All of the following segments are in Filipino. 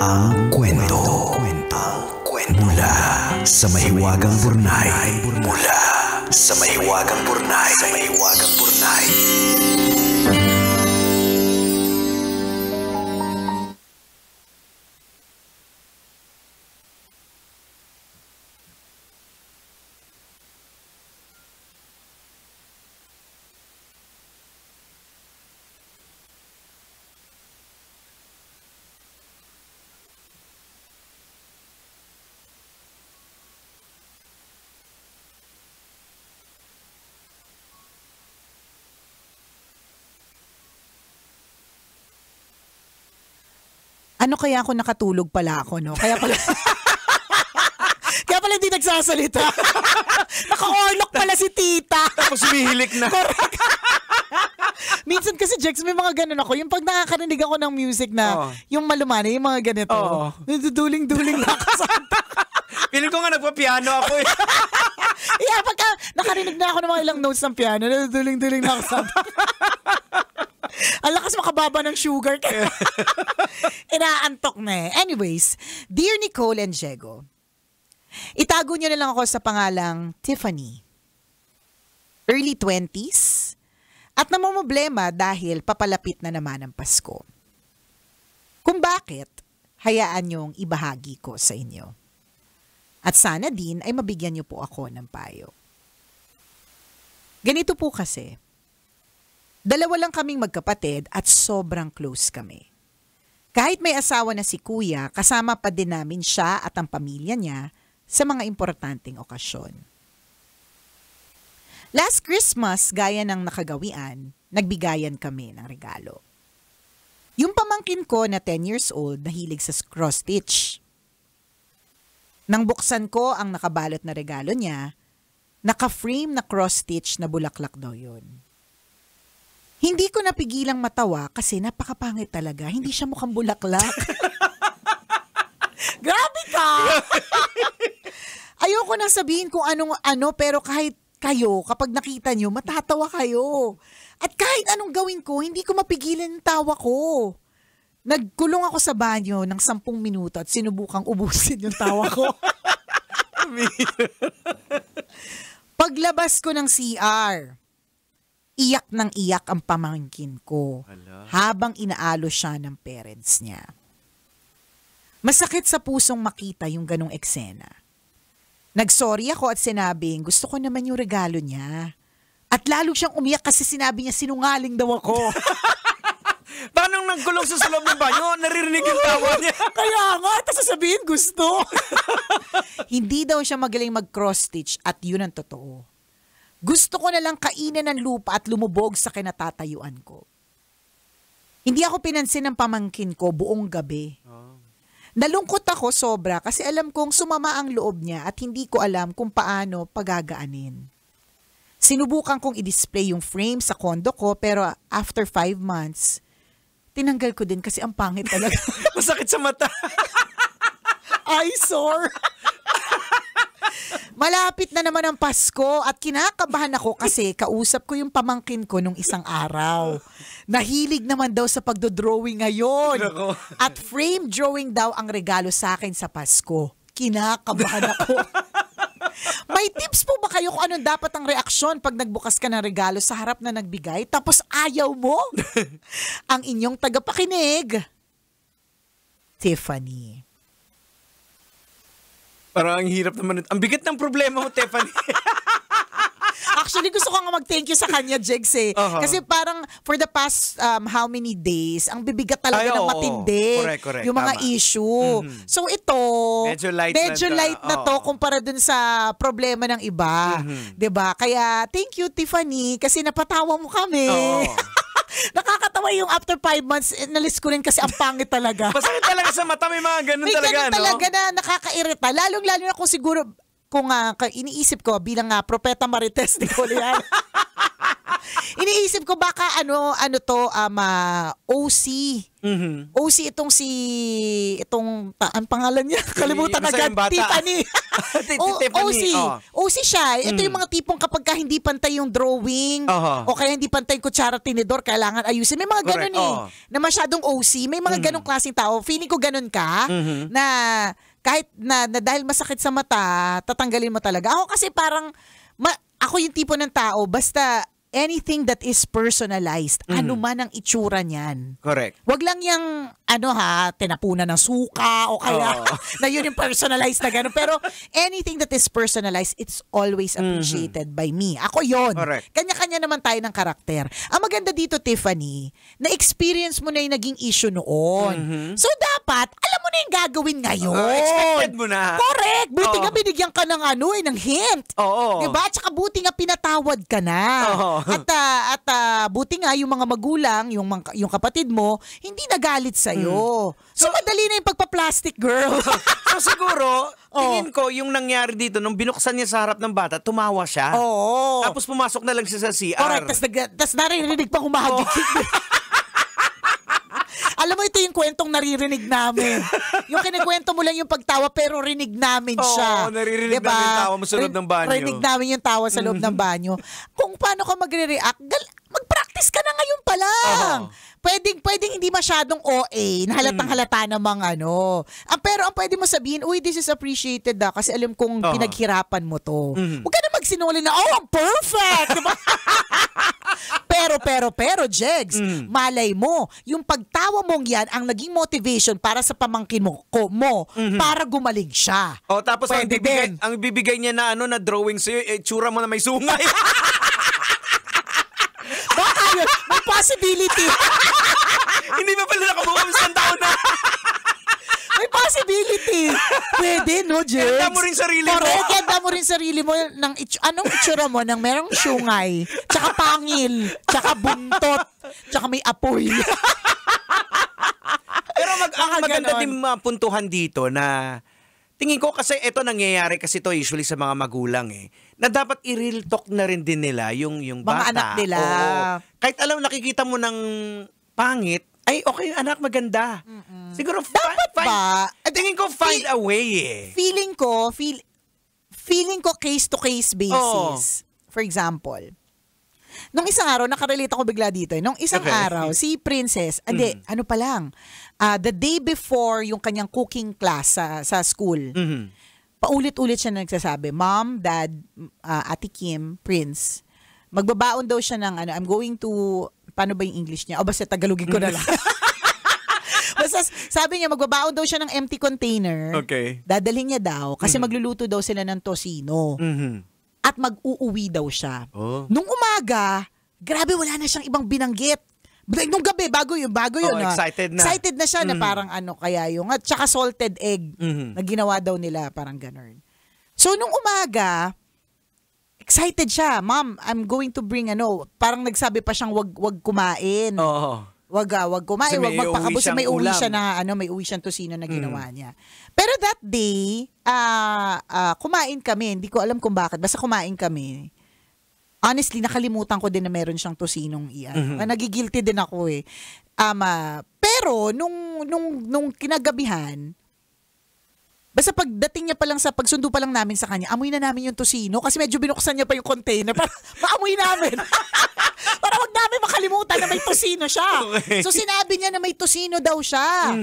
Ang kwento. Mula sa mahiwagang Burnay. Mula sa mahiwagang Burnay. Ano kaya ako nakatulog pala ako, no? Kaya pala kaya pala hindi nagsasalita. Naka-orlok pala si tita. Tapos humihilik na. Correct. Minsan kasi, Jex, may mga ganun ako. Yung pag nakakarinig ako ng music na, yung malumani, yung mga ganito. Duling-duling na ako sa Piling ko nga nagpa-piano ako eh. Yeah, pagka nakarinig na ako ng mga ilang notes ng piano, duling-duling na ako sa ang lakas makababa ng sugar. Inaantok na eh. Anyways, dear Nicole and Diego, itago niyo na lang ako sa pangalang Tiffany. Early 20s at namomroblema dahil papalapit na naman ang Pasko. Kung bakit, hayaan niyong ibahagi ko sa inyo. At sana din ay mabigyan niyo po ako ng payo. Ganito po kasi, dalawa lang kaming magkapatid at sobrang close kami. Kahit may asawa na si kuya, kasama pa din namin siya at ang pamilya niya sa mga importanteng okasyon. Last Christmas, gaya ng nakagawian, nagbigayan kami ng regalo. Yung pamangkin ko na 10 years old, nahilig sa cross-stitch. Nang buksan ko ang nakabalot na regalo niya, naka-frame na cross-stitch na bulaklak daw yun. Hindi ko napigilang matawa kasi napakapangit talaga. Hindi siya mukhang bulaklak. Grabe ka! Ayoko nang sabihin kung ano pero kahit kayo, kapag nakita nyo, matatawa kayo. At kahit anong gawin ko, hindi ko mapigilan ang tawa ko. Nagkulong ako sa banyo ng 10 minuto at sinubukang ubusin yung tawa ko. Paglabas ko ng CR, iyak ng iyak ang pamangkin ko habang inaalo siya ng parents niya. Masakit sa pusong makita yung ganong eksena. Nagsorry ako at sinabing gusto ko naman yung regalo niya. At lalo siyang umiyak kasi sinabi niya sinungaling daw ako. Paano nagkulong sa loob ng banyo? Naririnig yung tawa niya. Kaya nga, tapos sasabihin gusto. Hindi daw siya magaling mag-cross-stitch at yun ang totoo. Gusto ko na lang kainin ng lupa at lumubog sa kinatatayuan ko. Hindi ako pinansin ng pamangkin ko buong gabi. Nalungkot ako sobra kasi alam kong sumama ang loob niya at hindi ko alam kung paano pagagaanin. Sinubukan kong i-display yung frame sa kondo ko pero after 5 months, tinanggal ko din kasi ang pangit talaga. Masakit sa mata. Eyesore. Malapit na naman ang Pasko at kinakabahan ako kasi kausap ko yung pamangkin ko nung isang araw. Nahilig naman daw sa pagdodrawing ngayon. At frame drawing daw ang regalo sa akin sa Pasko. Kinakabahan ako. May tips po ba kayo kung anong dapat ang reaksyon pag nagbukas ka ng regalo sa harap na nagbigay tapos ayaw mo? Ang inyong tagapakinig, Tiffany. Parang ang hirap naman. Ang bigat ng problema mo, Tiffany. Actually, gusto ko nga mag-thank you sa kanya, Jegs eh. Kasi parang for the past how many days, ang bibigat talaga ng matindi. Correct. Yung mga issue. So ito, medyo light na to kumpara dun sa problema ng iba. 'Di ba? Kaya thank you, Tiffany, kasi napatawa mo kami. Nakakatawa yung after 5 months, nalis ko rin kasi ang pangit talaga. Masakit talaga sa mata, may mga ganun may talaga, ganun talaga na nakakairita. Lalong-lalo na kung siguro, kung iniisip ko bilang propeta Marites ni Colian. Iniisip ko baka ano to, OC. OC itong ang pangalan niya, kalimutan Basta agad, yung bata. Tiffany. Tiffany, OC siya. Ito yung mga tipong kapag ka hindi pantay yung drawing, o kaya hindi pantay yung kutsara tinidor, kailangan ayusin. May mga ganun na masyadong OC. May mga ganung klaseng tao. Feeling ko ganun ka, na kahit na dahil masakit sa mata, tatanggalin mo talaga. Ako kasi parang, ako yung tipo ng tao, basta anything that is personalized, ano man ang itsura niyan. Correct. Wag lang yung, tinapunan ng suka o kaya na yun yung personalized na gano'n. Pero anything that is personalized, it's always appreciated by me. Ako yun. Correct. Kanya-kanya naman tayo ng karakter. Ang maganda dito, Tiffany, na-experience mo na yung naging issue noon. So dapat, alam mo na yung gagawin ngayon. Expected mo na. Correct. Buti nga binigyan ka ng ng hint. Oo. Diba? Tsaka buti nga pinatawad ka na. At buti nga yung mga magulang, yung kapatid mo, hindi nagalit sa'yo. So madali na yung pagpa-plastic, girl. So siguro, tingin ko yung nangyari dito, nung binuksan niya sa harap ng bata, tumawa siya. Oo. Tapos pumasok na lang siya sa CR. Correct. Tapos naririnig pa humahagik. Alam mo, ito yung kwentong naririnig namin. Yung kinikwento mo lang yung pagtawa, pero rinig namin siya. Oo, naririnig namin yung tawa mo sa loob ng banyo. Rinig namin yung tawa sa loob ng banyo. Kung paano ka magre-react, mag-practice ka na ngayon pa lang. Pwedeng hindi masyadong OA, na halatang halata namang pero ang pwede mo sabihin, uy, this is appreciated kasi alam kong pinaghirapan mo to. Huwag ka na magsinuli na, I'm perfect! Diba? Pero, Jegs, malay mo, yung pagtawa mong yan ang naging motivation para sa pamangkin mo para gumaling siya. Tapos ang bibigay niya na na drawing sa'yo, tsura mo na may sungay. Baka yun, may possibility. Hindi ba pala nakabuo isang taon na? May possibility. Pwede, no, Jegs? Ganda mo rin sarili mo. Correct, ganda mo rin sarili mo. Anong itsura mo? Nang merong syungay, tsaka pangil, tsaka buntot, tsaka may apoy. Pero ang maganda din mapuntuhan dito na tingin ko kasi ito nangyayari kasi to usually sa mga magulang na dapat i-real talk na rin din nila yung bata. Mga anak nila. Kahit nakikita mo ng pangit, ay okay yung anak maganda. Siguro tingin ko find a way Feeling ko case to case basis. For example, nung isang araw, nakarelate ako bigla dito. Nung isang araw, si Princess, the day before yung kanyang cooking class sa school, paulit-ulit siya nagsasabi, Mom, Dad, Ate Kim, Prince, magbabaon daw siya ng I'm going to, paano ba yung English niya? O basta Tagalogin ko na lang. Basta sabi niya, magbabaon daw siya ng empty container. Okay. Dadalhin niya daw kasi magluluto daw sila ng tosino. At mag-uuwi daw siya. Nung umaga, grabe wala na siyang ibang binanggit. Nung gabi, bago yun. Excited na. Excited na siya na parang kaya yung, at saka salted egg na ginawa daw nila, parang ganun. So, nung umaga, excited siya. Mom, I'm going to bring parang nagsabi pa siyang wag kumain. Wag kumain, wag magpakabos. May uwi siya na may uwi siyang tosino na ginawa niya. Pero that day, kumain kami. Hindi ko alam kung bakit. Basta kumain kami. Honestly, nakalimutan ko din na meron siyang tosinong iyan. Nagigilty din ako pero nung kinagabihan, basta pagdating niya pa lang pagsundo pa lang namin sa kanya, amoy na namin yung tosino kasi medyo binuksan niya pa yung container para maamoy namin. Para wag namin makalimutan na may tosino siya. Okay. So sinabi niya na may tosino daw siya.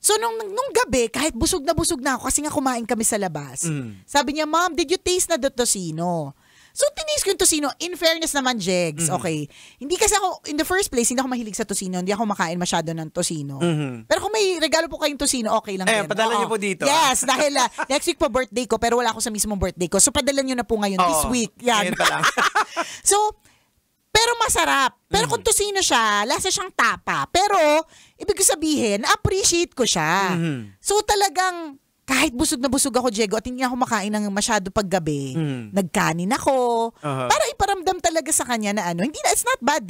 So nung gabi, kahit busog na ako kasi nga kumain kami sa labas. Sabi niya, Mom, did you taste na the tosino? So, tinis ko yung tosino. In fairness naman, Jegs, okay. Hindi kasi ako, in the first place, hindi ako mahilig sa tosino. Hindi ako makain masyado ng tosino. Pero kung may regalo po kayong tosino, okay lang din. Padala niyo po dito. Yes, dahil next week po birthday ko, pero wala ako sa mismong birthday ko. So, padala niyo na po ngayon, this week. Yan. Ngayon pa lang. So, pero masarap. Pero kung tosino siya, lasa siyang tapa. Pero, ibig sabihin, appreciate ko siya. So, talagang, kahit busog na busog ako, Diego, at hindi ako makain ng masyado paggabi, nagkanin ako, para iparamdam talaga sa kanya na it's not bad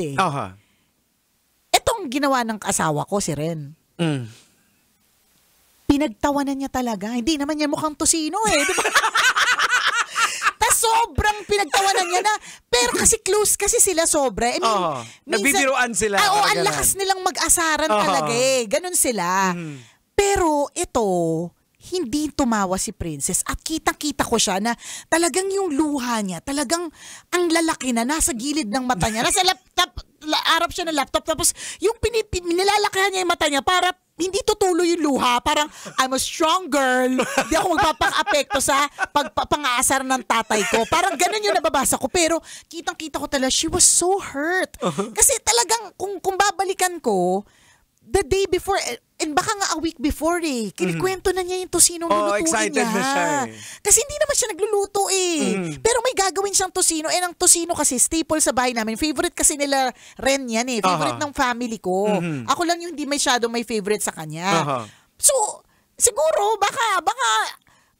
Itong ginawa ng asawa ko, si Ren. Pinagtawanan niya talaga. Hindi naman niya mukhang tosino Diba? Tas sobrang pinagtawanan niya na, pero kasi close kasi sila sobra. I mean, nagbibiruan sila. Ang lakas nilang mag-asaran talaga eh. Ganon sila. Pero ito, hindi tumawa si Princess at kitang-kita ko siya na talagang yung luha niya, talagang ang lalaki na nasa gilid ng mata niya. Nasa laptop, harap siya ng laptop, tapos yung nilalakahan niya yung mata niya para hindi tutuloy yung luha. Parang, I'm a strong girl. Hindi ako magpapaka-apekto sa pagpapangasar ng tatay ko. Parang ganun yung nababasa ko. Pero kitang-kita ko talaga, she was so hurt. Kasi talagang, kung babalikan ko, the day before, and baka nga a week before kinikwento na niya yung tosinong lulutuin excited niya. Na siya Kasi hindi naman siya nagluluto Pero may gagawin siyang tosino. And ang tosino kasi, staple sa bahay namin. Favorite kasi nila Ren yan Favorite ng family ko. Ako lang yung hindi masyado may favorite sa kanya. So, siguro, baka,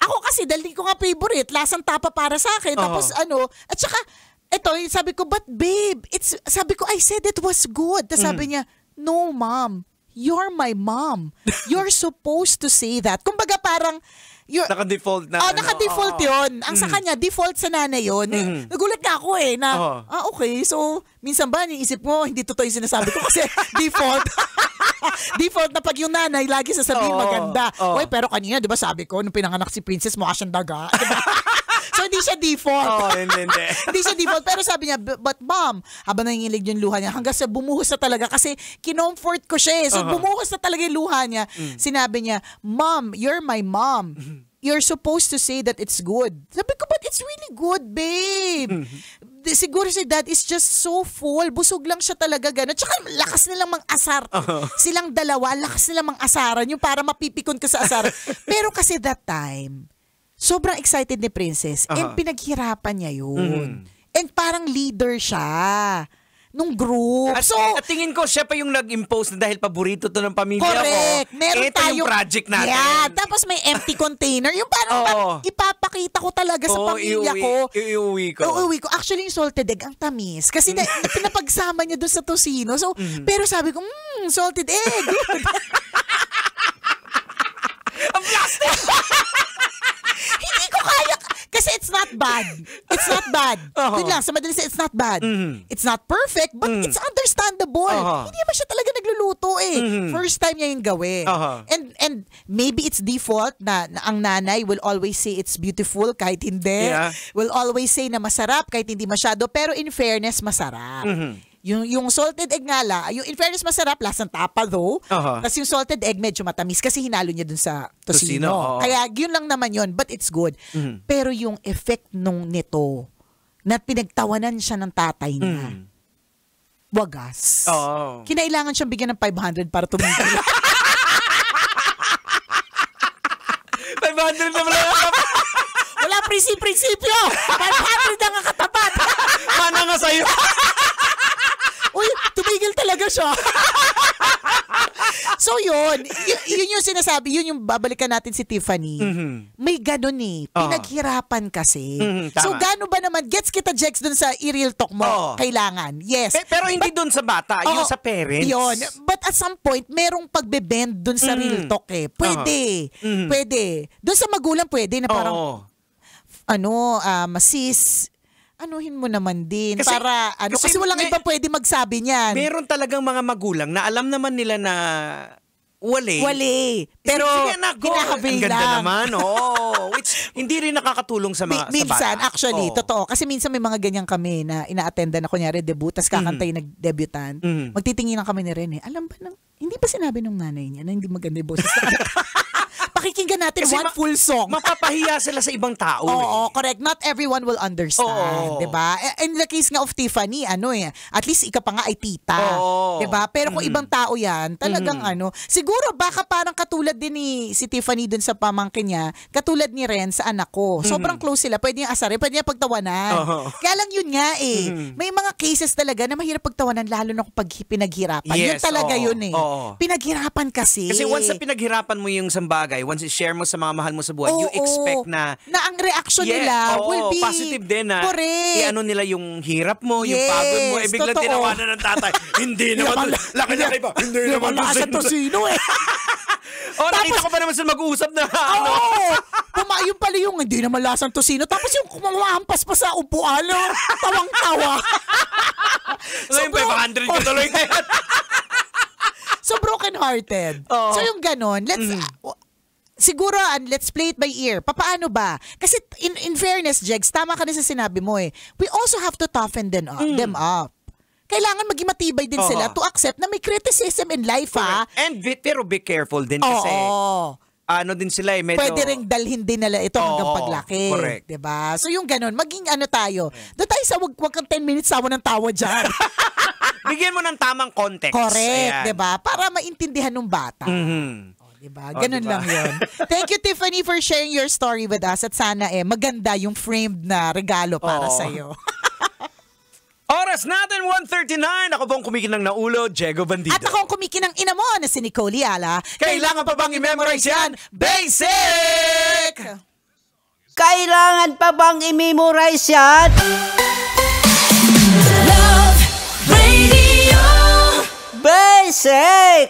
ako kasi, dahil di ko nga favorite, lasang tapa para sa akin. Tapos at saka, ito, sabi ko, but babe, sabi ko, I said it was good. Tapos sabi niya, no, mom. You're my mom. You're supposed to say that. Kumbaga parang naka-default na. Naka-default yun. Ang sa kanya, default sa nanay yun. Nagulat na ako na, okay. So, minsan ba, niisip mo, hindi totoo yung sinasabi ko kasi default. Default na pag yung nanay, lagi sasabihin maganda. Uy, pero kanina, di ba sabi ko, nung pinanganak si Princess, mukha siyang daga. Diba? So, hindi siya default. Hindi. Hindi siya default. Pero sabi niya, but mom, habang nangingilig yung luha niya, hanggang sa bumuhos na talaga kasi kinomfort ko siya. So, bumuhos na talaga yung luha niya. Sinabi niya, Mom, you're my mom. You're supposed to say that it's good. Sabi ko, but it's really good, babe. Siguro si dad is just so full. Busog lang siya talaga gano'n. Tsaka lakas nilang mang-asar. Silang dalawa, lakas nilang mang-asaran. Yung para mapipikon ka sa asar. Pero kasi that time, sobrang excited ni Princess and pinaghirapan niya yun. And parang leader siya nung group. At tingin ko, siya pa yung nag-impose na dahil paborito to ng pamilya ko. Correct. Meron ito yung project natin. Yeah. Tapos may empty container. Yung parang ipapakita ko talaga sa pamilya ko. Iuwi ko. Actually, yung salted egg, ang tamis. Kasi pinapagsama niya doon sa tosino. So, pero sabi ko, salted egg. Ang plastic! Hindi ko kaya. Kasi it's not bad. It's not bad. Yun lang, sa madali sa it's not bad. It's not perfect, but it's understandable. Hindi naman siya talaga nagluluto First time niya yung gawin. And maybe it's default na ang nanay will always say it's beautiful kahit hindi. Will always say na masarap kahit hindi masyado. Pero in fairness, masarap. Yung salted egg nga yung in fairness masarap, lasang tapa though. Tapos yung salted egg medyo matamis kasi hinalo niya dun sa tosino. Kaya yun lang naman yun, but it's good. Pero yung effect nito, na pinagtawanan siya ng tatay niya, wagas. Kinailangan siyang bigyan ng 500 para tumigil. 500 na pala. Wala prinsipyo. 500 ang katapat. Mana nga sa'yo. Uy, tumigil talaga siya. So yun yung sinasabi, yun yung babalikan natin si Tiffany. May ganun pinaghirapan kasi. So gano ba naman, gets kita Jex dun sa i-real talk mo, kailangan. Yes. Pero hindi dun sa bata, yung sa parents. Yun. But at some point, merong pagbe-bend dun sa real talk Pwede. Pwede. Dun sa magulang pwede na parang, masis, anuhin mo naman din kasi walang iba pwede magsabi niyan. Meron talagang mga magulang na alam naman nila na wali. Pero ang ganda naman. Which hindi rin nakakatulong sa mga minsan, sa bata. actually, totoo. Kasi minsan may mga ganyan kami na ina-attendan na kunyari debut, tas kakantay nag-debutant. Magtitinginan kami ni Ren Alam ba hindi ba sinabi ng nanay niya na hindi maganda yung boses na pakikinggan natin kasi one full song. Mapapahiya sila sa ibang tao. Correct. Not everyone will understand. Diba? In the case nga of Tiffany, at least ika pa nga ay tita. Diba? Pero kung ibang tao yan, talagang siguro baka parang katulad din ni si Tiffany dun sa pamangkin niya, katulad ni Ren sa anak ko. Sobrang close sila. Pwede niyang asarin, pwede niyang pagtawanan. Kaya lang yun nga May mga cases talaga na mahirap pagtawanan lalo na kung pinaghirapan. Yes, yun talaga yun Pinaghirapan kasi. Kasi once na pinaghirapan mo yung isang bagay, once i-share mo sa mga mahal mo sa buhay, you expect na ang reaction nila will be positive din na correct. Nila yung hirap mo, yung pagod mo, biglang tinawanan ng tatay. Hindi naman, laki na kayo ba? Hindi naman sa tosino Nakita ko pa naman sila mag-uusap na ano. Yung pala yung hindi naman lasang tosino. Tapos yung kumahampas pa sa upuan, tawang-tawa. Ngayon, 500 ko tuloy ngayon. So, broken-hearted. So, yung ganon, siguro, let's play it by ear. Paano ba? Kasi, in fairness, Jegs, tama ka na sa sinabi mo we also have to toughen them up. Kailangan maging matibay din sila to accept na may criticism in life, Pero be careful din kasi. Din sila medyo... Pwede ring dalhin din nila ito hanggang paglaki. Correct. Diba? So yung ganun, maging tayo. Doon tayo sa wag kang 10 minutes tawa ng tawa dyan. Bigyan mo ng tamang context. Correct, diba? Para maintindihan ng bata. Diba? Ganun lang yun. Thank you, Tiffany, for sharing your story with us. At sana maganda yung framed na regalo para sa'yo. Oras natin, 1:39. Ako pong kumikinang naulo, Diego Bandido. At ako ang kumikinang ina mo na si Nicole Yala. Kailangan pa bang i-memorize yan? Basic! Kailangan pa bang i-memorize yan? Love Radio Basic!